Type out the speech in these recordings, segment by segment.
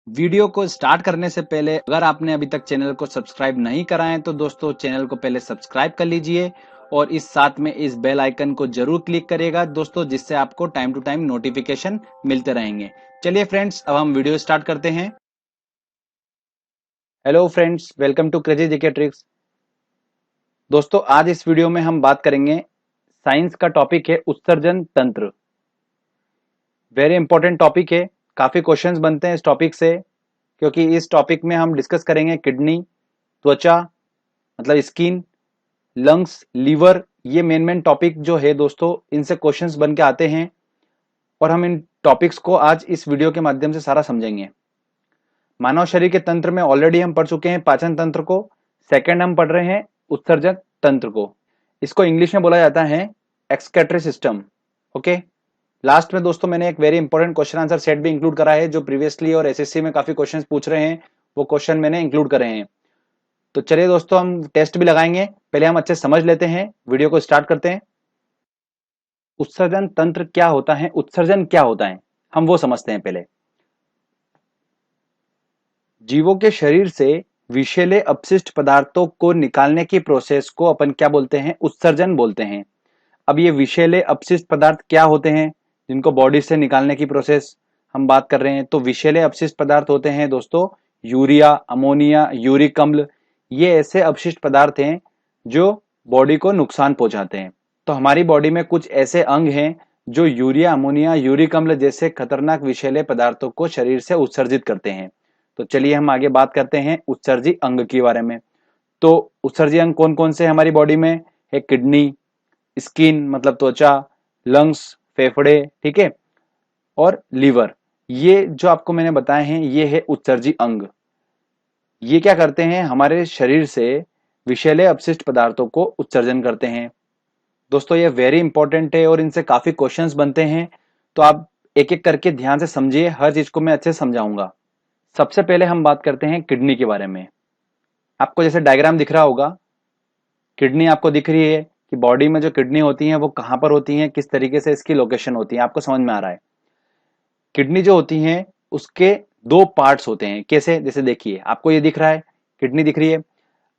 Video को start करने से पहले अगर आपने अभी तक चैनल को सब्सक्राइब नहीं करा है तो दोस्तों चैनल को पहले सब्सक्राइब कर लीजिए और इस साथ में इस बेल आइकन को जरूर क्लिक करिएगा दोस्तों, जिससे आपको टाइम टू टाइम नोटिफिकेशन मिलते रहेंगे। चलिए फ्रेंड्स, अब हम वीडियो स्टार्ट करते हैं। Hello friends, welcome to crazy GK tricks. दोस्तों आज इस वीडियो में हम बात करेंगे, साइंस का टॉपिक है उत्सर्जन तंत्र। वेरी इंपॉर्टेंट टॉपिक है, काफी क्वेश्चंस बनते हैं इस टॉपिक से, क्योंकि इस टॉपिक में हम डिस्कस करेंगे किडनी, त्वचा मतलब स्किन, लंग्स, लीवर। ये मेन टॉपिक जो है दोस्तों, इनसे क्वेश्चंस बन के आते हैं और हम इन टॉपिक्स को आज इस वीडियो के माध्यम से सारा समझेंगे। मानव शरीर के तंत्र में ऑलरेडी हम पढ़ चुके हैं पाचन तंत्र को, सेकंड हम पढ़ रहे हैं उत्सर्जक तंत्र को। इसको इंग्लिश में बोला जाता है एक्सक्रीटरी सिस्टम। ओके, लास्ट में दोस्तों मैंने एक very important question answer set भी इंक्लूड करा है, जो प्रीवियसली और एसएससी में काफी क्वेश्चंस पूछ रहे हैं, वो क्वेश्चन मैंने इंक्लूड करे हैं। तो चलिए दोस्तों, हम टेस्ट भी लगाएंगे, पहले हम अच्छे समझ लेते हैं, वीडियो को स्टार्ट करते हैं। उत्सर्जन तंत्र क्या होता है, उत्सर्जन क्या होता है, हम वो समझते हैं पहले। जीवों के शरीर से विषैले अपशिष्ट पदार्थों को निकालने की प्रोसेस को अपन क्या बोलते हैं, उत्सर्जन बोलते हैं। अब ये विषैले अपशिष्ट पदार्थ क्या होते हैं जिनको बॉडी से निकालने की प्रोसेस हम बात कर रहे हैं, तो विषैले अपशिष्ट पदार्थ होते हैं दोस्तों यूरिया, अमोनिया, यूरिक अम्ल। ये ऐसे अपशिष्ट पदार्थ हैं जो बॉडी को नुकसान पहुंचाते हैं। तो हमारी बॉडी में कुछ ऐसे अंग हैं जो यूरिया, अमोनिया, यूरिक अम्ल जैसे खतरनाक विषैले पदार्थों को शरीर से उत्सर्जित करते हैं। तो चलिए हम आगे बात करते हैं उत्सर्जी अंग के बारे में। तो उत्सर्जी अंग कौन कौन से हमारी बॉडी में है? किडनी, स्किन मतलब त्वचा, लंग्स फेफड़े, ठीक है, और लीवर। ये जो आपको मैंने बताए हैं ये है उत्सर्जी अंग। ये क्या करते हैं, हमारे शरीर से विषैले अपशिष्ट पदार्थों को उत्सर्जन करते हैं। दोस्तों ये वेरी इंपॉर्टेंट है और इनसे काफी क्वेश्चंस बनते हैं, तो आप एक एक करके ध्यान से समझिए, हर चीज को मैं अच्छे से समझाऊंगा। सबसे पहले हम बात करते हैं किडनी के बारे में। आपको जैसे डायग्राम दिख रहा होगा, किडनी आपको दिख रही है कि बॉडी में जो किडनी होती है वो कहां पर होती है, किस तरीके से इसकी लोकेशन होती है, आपको समझ में आ रहा है। किडनी जो होती है उसके दो पार्ट्स होते हैं। कैसे? जैसे देखिए, आपको ये दिख रहा है, किडनी दिख रही है।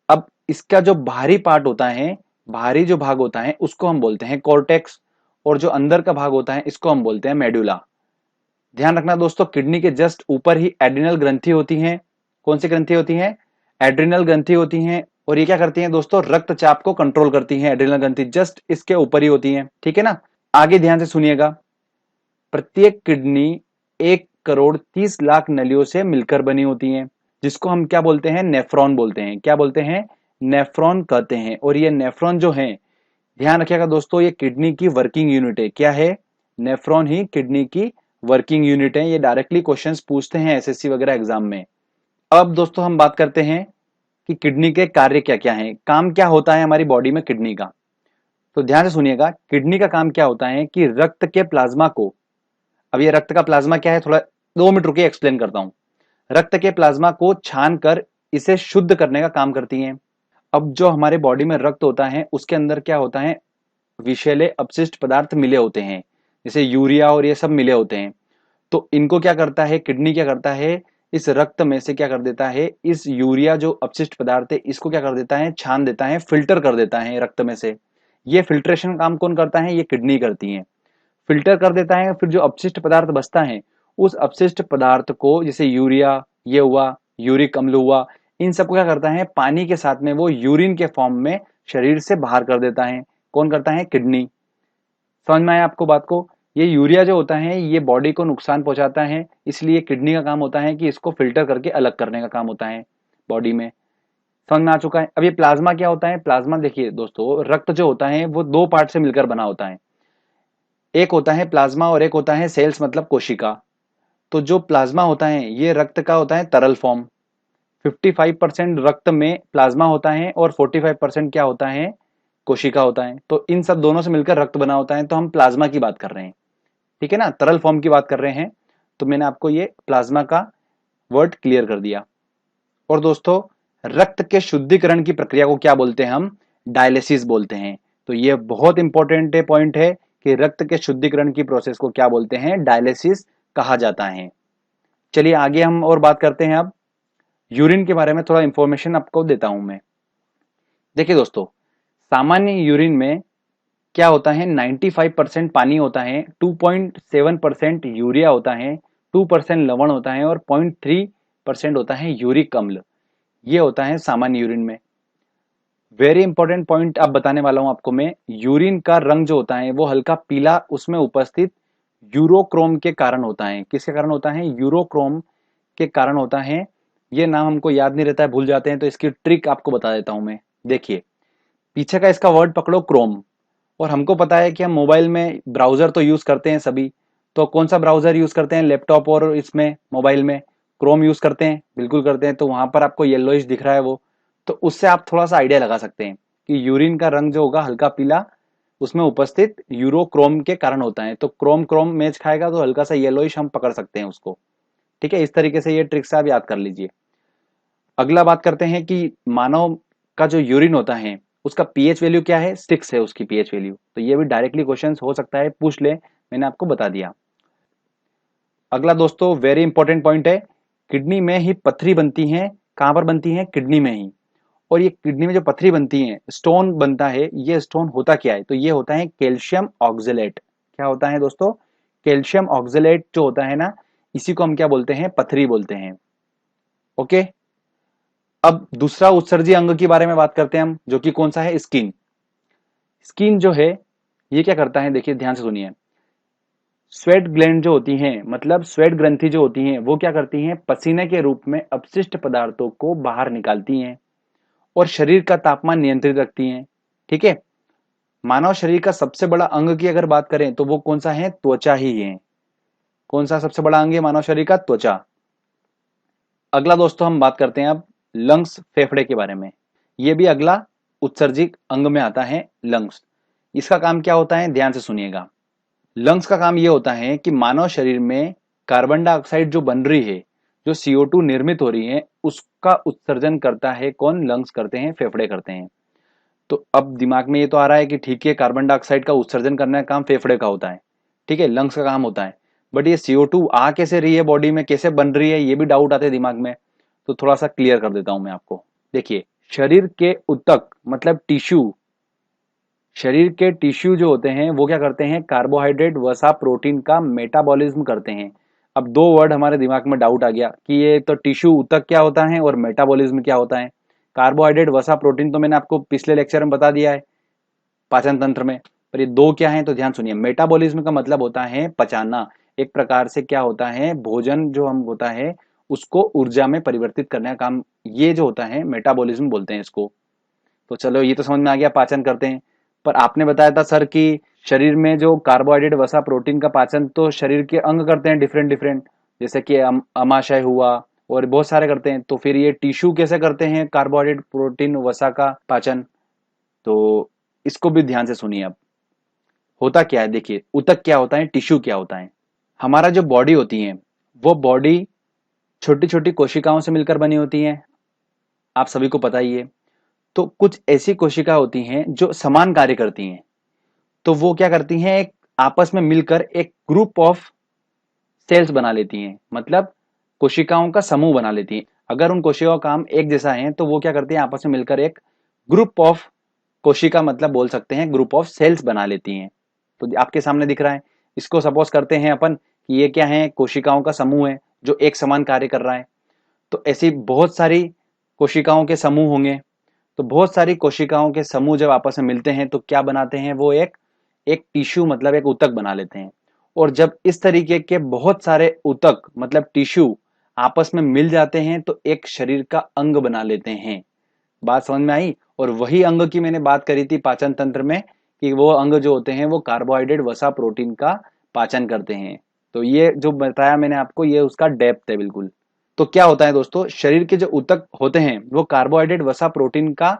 अब इसका जो बाहरी पार्ट होता है, बाहरी जो भाग होता है उसको हम बोलते हैं कॉर्टेक्स, और जो अंदर का भाग होता है इसको हम बोलते हैं मेडुला। ध्यान रखना दोस्तों, किडनी के जस्ट ऊपर ही एड्रिनल ग्रंथि होती है। कौन सी ग्रंथि होती है? एड्रिनल ग्रंथि होती है। और ये क्या करती हैं दोस्तों? रक्तचाप को कंट्रोल करती हैं। एड्रिनल ग्रंथि जस्ट इसके ऊपर ही होती है, ठीक है ना। आगे ध्यान से सुनिएगा, प्रत्येक किडनी 1,30,00,000 नलियों से मिलकर बनी होती है, जिसको हम क्या बोलते हैं? नेफ्रॉन बोलते हैं। क्या बोलते हैं? नेफ्रॉन कहते हैं। और ये नेफ्रॉन जो है, ध्यान रखिएगा दोस्तों, ये किडनी की वर्किंग यूनिट है। क्या है? नेफ्रॉन ही किडनी की वर्किंग यूनिट है। ये डायरेक्टली क्वेश्चंस पूछते हैं एसएससी वगैरह एग्जाम में। अब दोस्तों हम बात करते हैं कि किडनी के कार्य क्या क्या हैं, काम क्या होता है हमारी बॉडी में किडनी का। तो ध्यान से सुनिएगा, किडनी का काम क्या होता है कि रक्त के प्लाज्मा को, अब ये रक्त का प्लाज्मा क्या है, थोड़ा 2 मिनट रुकिए, एक्सप्लेन करता हूं। रक्त के प्लाज्मा को छान कर इसे शुद्ध करने का काम करती हैं। अब जो हमारे बॉडी में रक्त होता है उसके अंदर क्या होता है, विषैले अपशिष्ट पदार्थ मिले होते हैं, जैसे यूरिया और ये सब मिले होते हैं। तो इनको क्या करता है, किडनी क्या करता है, इस रक्त में से क्या कर देता है, इस यूरिया जो अपशिष्ट पदार्थ है इसको क्या कर देता है, छान देता है, फिल्टर कर देता है रक्त में से। ये फिल्ट्रेशन काम कौन करता है? ये किडनी करती है। फिल्टर कर देता है, फिर जो अपशिष्ट पदार्थ बचता है उस अपशिष्ट पदार्थ को, जैसे यूरिया ये हुआ, यूरिक अम्ल हुआ, इन सबको क्या करता है, पानी के साथ में वो यूरिन के फॉर्म में शरीर से बाहर कर देता है। कौन करता है? किडनी। समझ में आया आपको बात को? ये यूरिया जो होता है ये बॉडी को नुकसान पहुंचाता है, इसलिए किडनी का काम होता है कि इसको फिल्टर करके अलग करने का काम होता है बॉडी में। समझ में आ चुका है? अब ये प्लाज्मा क्या होता है? प्लाज्मा देखिए दोस्तों, रक्त जो होता है वो दो पार्ट से मिलकर बना होता है। एक होता है प्लाज्मा और एक होता है सेल्स मतलब कोशिका। तो जो प्लाज्मा होता है ये रक्त का होता है तरल फॉर्म। 55% रक्त में प्लाज्मा होता है और 45% क्या होता है, कोशिका होता है। तो इन सब दोनों से मिलकर रक्त बना होता है, तो हम प्लाज्मा की बात कर रहे हैं, ठीक है ना, तरल फॉर्म की बात कर रहे हैं। तो मैंने आपको ये प्लाज्मा का वर्ड क्लियर कर दिया। और दोस्तों, रक्त के शुद्धिकरण की प्रक्रिया को क्या बोलते हैं? हम डायलिसिस बोलते हैं। तो ये बहुत इंपॉर्टेंट पॉइंट है कि रक्त के शुद्धिकरण की प्रोसेस को क्या बोलते हैं? डायलिसिस कहा जाता है। चलिए आगे हम और बात करते हैं। अब यूरिन के बारे में थोड़ा इंफॉर्मेशन आपको देता हूं मैं। देखिए दोस्तों, सामान्य यूरिन में क्या होता है, 95% पानी होता है, 2.7% यूरिया होता है, 2% लवण होता है और 0.3% होता है यूरिक अम्ल। ये होता है सामान्य यूरिन में। वेरी इंपॉर्टेंट पॉइंट अब बताने वाला हूं आपको मैं। यूरिन का रंग जो होता है वो हल्का पीला उसमें उपस्थित यूरोक्रोम के कारण होता है। किसके कारण होता है? यूरोक्रोम के कारण होता है। ये नाम हमको याद नहीं रहता है, भूल जाते हैं, तो इसकी ट्रिक आपको बता देता हूं मैं। देखिए, पीछे का इसका वर्ड पकड़ो, क्रोम। और हमको पता है कि हम मोबाइल में ब्राउजर तो यूज करते हैं सभी। तो कौन सा ब्राउजर यूज करते हैं लैपटॉप और इसमें मोबाइल में? क्रोम यूज करते हैं, बिल्कुल करते हैं। तो वहां पर आपको येलोइश दिख रहा है वो, तो उससे आप थोड़ा सा आइडिया लगा सकते हैं कि यूरिन का रंग जो होगा हल्का पीला उसमें उपस्थित यूरोक्रोम के कारण होता है। तो क्रोम क्रोम मैच खाएगा तो हल्का सा येलोइश हम पकड़ सकते हैं उसको। ठीक है, इस तरीके से ये ट्रिक से आप याद कर लीजिए। अगला बात करते हैं कि मानव का जो यूरिन होता है उसका पीएच वैल्यू क्या है? 6 है उसकी पीएच वैल्यू। तो ये भी डायरेक्टली क्वेश्चन हो सकता है, पूछ ले, मैंने आपको बता दिया। अगला दोस्तों वेरी इंपॉर्टेंट पॉइंट है, किडनी में ही पथरी बनती है। कहां पर बनती है? किडनी में ही। और ये किडनी में जो पथरी बनती है, स्टोन बनता है, ये स्टोन होता क्या है? तो ये होता है कैल्शियम ऑक्जेलेट। क्या होता है दोस्तों? कैल्शियम ऑक्जेलेट जो होता है ना, इसी को हम क्या बोलते हैं? पथरी बोलते हैं। ओके, अब दूसरा उत्सर्जी अंग के बारे में बात करते हैं हम, जो कि कौन सा है? स्किन। स्किन जो है ये क्या करता है, देखिए ध्यान से सुनिए। स्वेट ग्लैंड जो होती हैं, मतलब स्वेट ग्रंथि जो होती हैं, वो क्या करती हैं? पसीने के रूप में अपशिष्ट पदार्थों को बाहर निकालती हैं और शरीर का तापमान नियंत्रित रखती हैं। ठीक है, मानव शरीर का सबसे बड़ा अंग की अगर बात करें तो वो कौन सा है? त्वचा ही है। कौन सा सबसे बड़ा अंग है मानव शरीर का? त्वचा। अगला दोस्तों हम बात करते हैं अब लंग्स, फेफड़े के बारे में। ये भी अगला उत्सर्जिक अंग में आता है, लंग्स। इसका काम क्या होता है? ध्यान से सुनिएगा। लंग्स का काम ये होता है कि मानव शरीर में कार्बन डाइऑक्साइड जो बन रही है, जो CO2 निर्मित हो रही है, उसका उत्सर्जन करता है कौन? लंग्स करते हैं, फेफड़े करते हैं। तो अब दिमाग में ये तो आ रहा है कि ठीक है, कार्बन डाइऑक्साइड का उत्सर्जन करने का काम फेफड़े का होता है, ठीक है, लंग्स का काम होता है। बट ये CO2 आ कैसे रही है बॉडी में, कैसे बन रही है, ये भी डाउट आते हैं दिमाग में। तो थोड़ा सा क्लियर कर देता हूं मैं आपको। देखिए, शरीर के ऊतक मतलब टिश्यू, शरीर के टिश्यू जो होते हैं वो क्या करते हैं? कार्बोहाइड्रेट वसा प्रोटीन का मेटाबॉलिज्म करते हैं। अब दो वर्ड हमारे दिमाग में डाउट आ गया कि ये तो टिश्यू ऊतक क्या होता है और मेटाबॉलिज्म क्या होता है। कार्बोहाइड्रेट वसा प्रोटीन तो मैंने आपको पिछले लेक्चर में बता दिया है पाचन तंत्र में, पर ये दो क्या है? तो ध्यान सुनिए। मेटाबॉलिज्म का मतलब होता है पचाना। एक प्रकार से क्या होता है, भोजन जो हम होता है उसको ऊर्जा में परिवर्तित करने का काम, ये जो होता है मेटाबॉलिज्म बोलते हैं इसको। तो चलो ये तो समझ में आ गया, पाचन करते हैं। पर आपने बताया था सर कि शरीर में जो कार्बोहाइड्रेट वसा प्रोटीन का पाचन तो शरीर के अंग करते हैं डिफरेंट डिफरेंट, जैसे कि अमाशय हुआ और बहुत सारे करते हैं। तो फिर ये टिश्यू कैसे करते हैं कार्बोहाइड्रेट प्रोटीन वसा का पाचन? तो इसको भी ध्यान से सुनिए। अब होता क्या है, देखिए, ऊतक क्या होता है, टिश्यू क्या होता है। हमारा जो बॉडी होती है वो बॉडी छोटी छोटी कोशिकाओं से मिलकर बनी होती है, आप सभी को पता ही है। तो कुछ ऐसी कोशिका होती हैं जो समान कार्य करती हैं। तो वो क्या करती हैं, एक आपस में मिलकर एक ग्रुप ऑफ सेल्स बना लेती हैं, मतलब कोशिकाओं का समूह बना लेती हैं। अगर उन कोशिकाओं का काम एक जैसा है तो वो क्या करती हैं, आपस में मिलकर एक ग्रुप ऑफ कोशिका, मतलब बोल सकते हैं ग्रुप ऑफ सेल्स बना लेती हैं। तो आपके सामने दिख रहा है। इसको सपोज करते हैं अपन कि ये क्या है, कोशिकाओं का समूह है जो एक समान कार्य कर रहा है। तो ऐसी बहुत सारी कोशिकाओं के समूह होंगे। तो बहुत सारी कोशिकाओं के समूह जब आपस में मिलते हैं तो क्या बनाते हैं, वो एक एक टिश्यू मतलब एक ऊतक बना लेते हैं। और जब इस तरीके के बहुत सारे ऊतक मतलब टिश्यू आपस में मिल जाते हैं तो एक शरीर का अंग बना लेते हैं। बात समझ में आई? और वही अंग की मैंने बात करी थी पाचन तंत्र में, कि वो अंग जो होते हैं वो कार्बोहाइड्रेट वसा प्रोटीन का पाचन करते हैं। तो ये जो बताया मैंने आपको, ये उसका डेप्थ है बिल्कुल। तो क्या होता है दोस्तों, शरीर के जो ऊतक होते हैं वो कार्बोहाइड्रेट वसा प्रोटीन का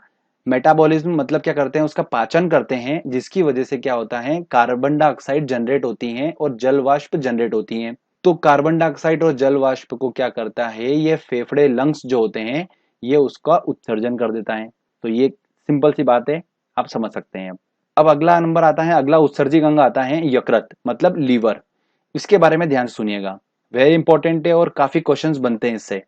मेटाबॉलिज्म मतलब क्या करते हैं, उसका पाचन करते हैं, जिसकी वजह से क्या होता है, कार्बन डाइऑक्साइड जनरेट होती हैं और जल वाष्प जनरेट होती हैं। तो कार्बन डाइऑक्साइड और जल वाष्प को क्या करता है, ये फेफड़े लंग्स जो होते हैं ये उसका उत्सर्जन कर देता है। तो ये सिंपल सी बात है, आप समझ सकते हैं। अब अगला नंबर आता है, अगला उत्सर्जिक अंग आता है यकृत मतलब लीवर। इसके बारे में ध्यान से सुनिएगा। वेरी इंपॉर्टेंट है और काफी क्वेश्चंस बनते हैं इससे।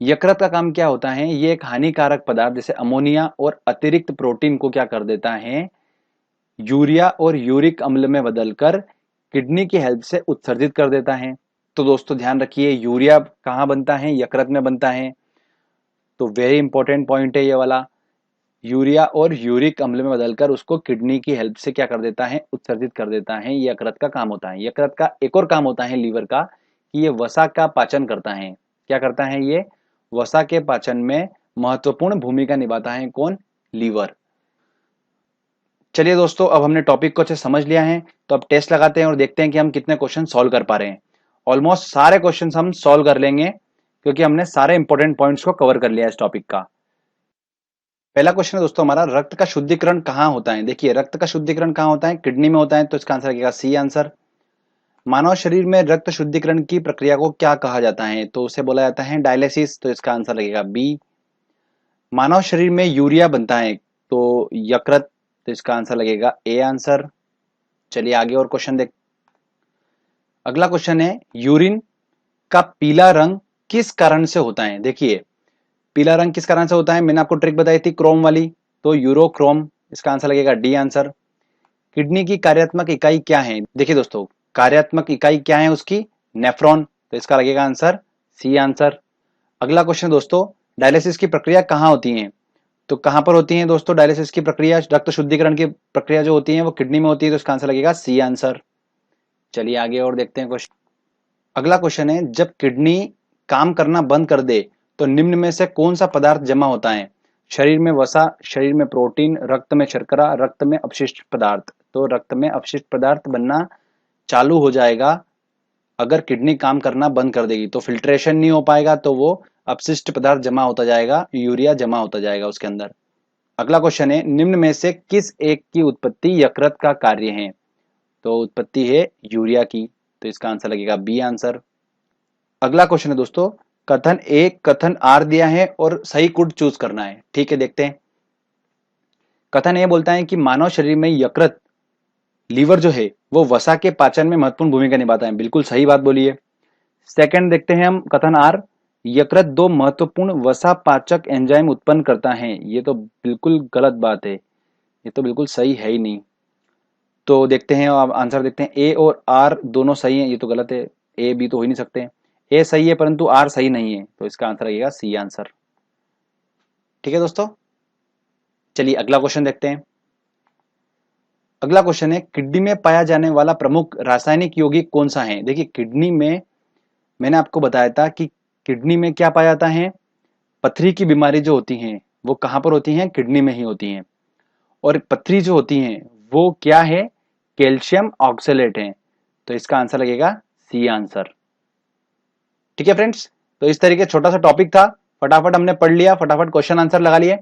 यकृत का काम क्या होता है, ये एक हानिकारक पदार्थ जैसे अमोनिया और अतिरिक्त प्रोटीन को क्या कर देता है, यूरिया और यूरिक अम्ल में बदलकर किडनी की हेल्प से उत्सर्जित कर देता है। तो दोस्तों ध्यान रखिए, यूरिया कहाँ बनता है, यकृत में बनता है। तो वेरी इंपॉर्टेंट पॉइंट है ये वाला। यूरिया और यूरिक अम्ल में बदलकर उसको किडनी की हेल्प से क्या कर देता है, उत्सर्जित कर देता है। ये यकृत का काम होता है। यकृत का एक और काम होता है लीवर का, कि ये वसा का पाचन करता है। क्या करता है ये, वसा के पाचन में महत्वपूर्ण भूमिका निभाता है। कौन, लीवर। चलिए दोस्तों, अब हमने टॉपिक को अच्छे से समझ लिया है, तो अब टेस्ट लगाते हैं और देखते हैं कि हम कितने क्वेश्चन सॉल्व कर पा रहे हैं। ऑलमोस्ट सारे क्वेश्चंस हम सॉल्व कर लेंगे, क्योंकि हमने सारे इंपॉर्टेंट पॉइंट्स को कवर कर लिया इस टॉपिक का। पहला क्वेश्चन है दोस्तों हमारा, रक्त का शुद्धिकरण कहाँ होता है। देखिए, रक्त का शुद्धिकरण कहाँ होता है, किडनी में होता है, तो इसका आंसर लगेगा सी आंसर। मानव शरीर में रक्त शुद्धिकरण की प्रक्रिया को क्या कहा जाता है, तो उसे बोला जाता है डायलिसिस, तो इसका आंसर लगेगा बी। मानव शरीर में यूरिया बनता है, तो यकृत, तो इसका आंसर लगेगा ए आंसर। चलिए आगे और क्वेश्चन देख। अगला क्वेश्चन है, यूरिन का पीला रंग किस कारण से होता है। देखिए, पीला रंग किस कारण से होता है, मैंने आपको ट्रिक बताई थी क्रोम वाली, तो यूरोक्रोम, इसका आंसर लगेगा डी आंसर। किडनी की कार्यात्मक इकाई क्या है। देखिए दोस्तों, कार्यात्मक इकाई क्या है उसकी, नेफ्रॉन, तो इसका लगेगा आंसर सी आंसर। अगला क्वेश्चन दोस्तों, डायलिसिस की प्रक्रिया कहाँ होती है, तो कहां पर होती है दोस्तों डायलिसिस की प्रक्रिया, रक्त शुद्धिकरण की प्रक्रिया जो होती है वो किडनी में होती है, तो इसका आंसर लगेगा सी आंसर। चलिए आगे और देखते हैं क्वेश्चन। अगला क्वेश्चन है, जब किडनी काम करना बंद कर दे तो निम्न में से कौन सा पदार्थ जमा होता है। शरीर में वसा, शरीर में प्रोटीन, रक्त में शर्करा, रक्त में अपशिष्ट पदार्थ। तो रक्त में अपशिष्ट पदार्थ बनना चालू हो जाएगा अगर किडनी काम करना बंद कर देगी, तो फिल्ट्रेशन नहीं हो पाएगा, तो वो अपशिष्ट पदार्थ जमा होता जाएगा, यूरिया जमा होता जाएगा उसके अंदर। अगला क्वेश्चन है, निम्न में से किस एक की उत्पत्ति यकृत का कार्य है, तो उत्पत्ति है यूरिया की, तो इसका आंसर लगेगा बी आंसर। अगला क्वेश्चन है दोस्तों, कथन ए कथन आर दिया है और सही कोड चूज करना है। ठीक है, देखते हैं। कथन ए बोलता है कि मानव शरीर में यकृत, लीवर जो है वो वसा के पाचन में महत्वपूर्ण भूमिका निभाता है। बिल्कुल सही बात बोली है। सेकंड देखते हैं हम, कथन आर, यकृत दो महत्वपूर्ण वसा पाचक एंजाइम उत्पन्न करता है। ये तो बिल्कुल गलत बात है, ये तो बिल्कुल सही है ही नहीं। तो देखते हैं, अब आंसर देखते हैं। ए और आर दोनों सही हैं, ये तो गलत है, ए बी तो हो ही नहीं सकते। ए सही है परंतु आर सही नहीं है, तो इसका आंसर लगेगा सी आंसर। ठीक है दोस्तों, चलिए अगला क्वेश्चन देखते हैं। अगला क्वेश्चन है, किडनी में पाया जाने वाला प्रमुख रासायनिक यौगिक कौन सा है। देखिए, किडनी में मैंने आपको बताया था कि किडनी में क्या पाया जाता है, पथरी की बीमारी जो होती है वो कहां पर होती है, किडनी में ही होती है। और पथरी जो होती है वो क्या है, कैल्शियम ऑक्सलेट है, तो इसका आंसर लगेगा सी आंसर। ठीक है फ्रेंड्स, तो इस तरीके छोटा सा टॉपिक था, फटाफट हमने पढ़ लिया, फटाफट क्वेश्चन आंसर लगा लिए।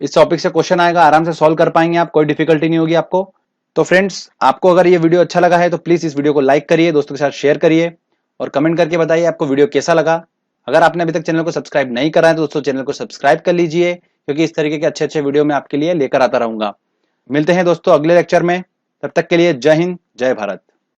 इस टॉपिक से क्वेश्चन आएगा, आराम से सॉल्व कर पाएंगे आप, कोई डिफिकल्टी नहीं होगी आपको। तो फ्रेंड्स, आपको अगर ये वीडियो अच्छा लगा है तो प्लीज इस वीडियो को लाइक करिए, दोस्तों के साथ शेयर करिए और कमेंट करके बताइए आपको वीडियो कैसा लगा। अगर आपने अभी तक चैनल को सब्सक्राइब नहीं करा है तो दोस्तों चैनल को सब्सक्राइब कर लीजिए, क्योंकि इस तरीके के अच्छे अच्छे वीडियो मैं आपके लिए लेकर आता रहूंगा। मिलते हैं दोस्तों अगले लेक्चर में, तब तक के लिए जय हिंद, जय भारत।